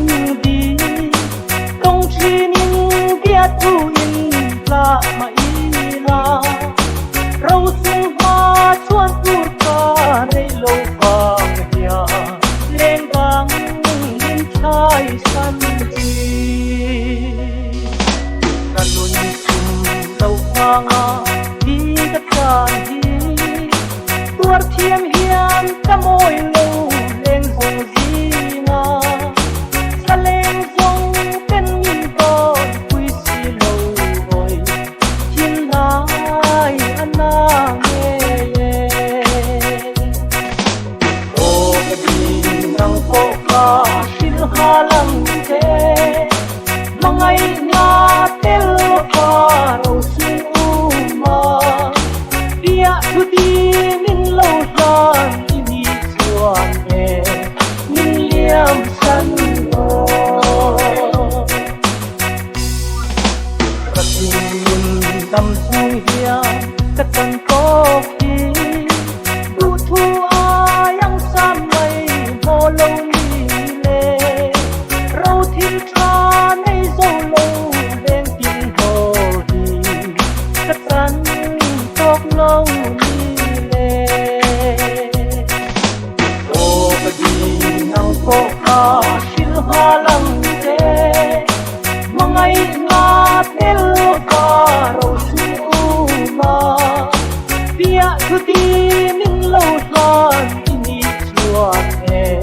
lung đi công chi nin bia thu in la ma ina rau sung hoa chuan tu ca nei lo vang ya lên vang in chai san chi kan lun sum dau vanga đi tất cả đi tuar thiam hiam ta môi lâu lên hồng di nga sa lên dòng tên nhìn con quy si lâu rồi thiên lai anh nghe ô đi nang cô ca xin hà lăng thế mà ngày nga tel ca rau sung ma dia tu đi min lâu lan ini chuan e min liam san o ratin dam sung hiam ka tan ko ki tu thu ayang sam mai mo lo ni le rau thil tra nei zo lo đen tin ho đi ka tan tok lo cô ca xin hà lăng thế mà ngày nga tel ca rau sung ma bia thu ti min lâu lan ini chuan e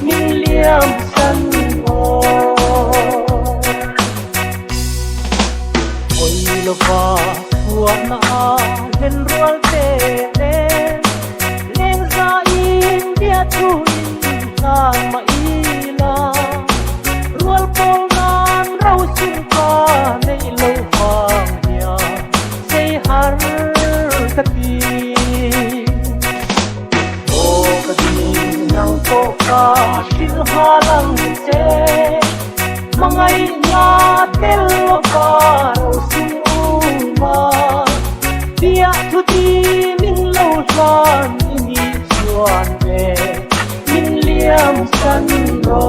min liam san o oi lo va huan na len rual te len za in bia thu sang ma ila rual pol nan rau sung ka nei lo hang ya sei har ka ti o ka ti nang ko ka sil ha lang che mangai nga tel ka rau sung ma bia thu ti min lo san ini chuan ve liam san ro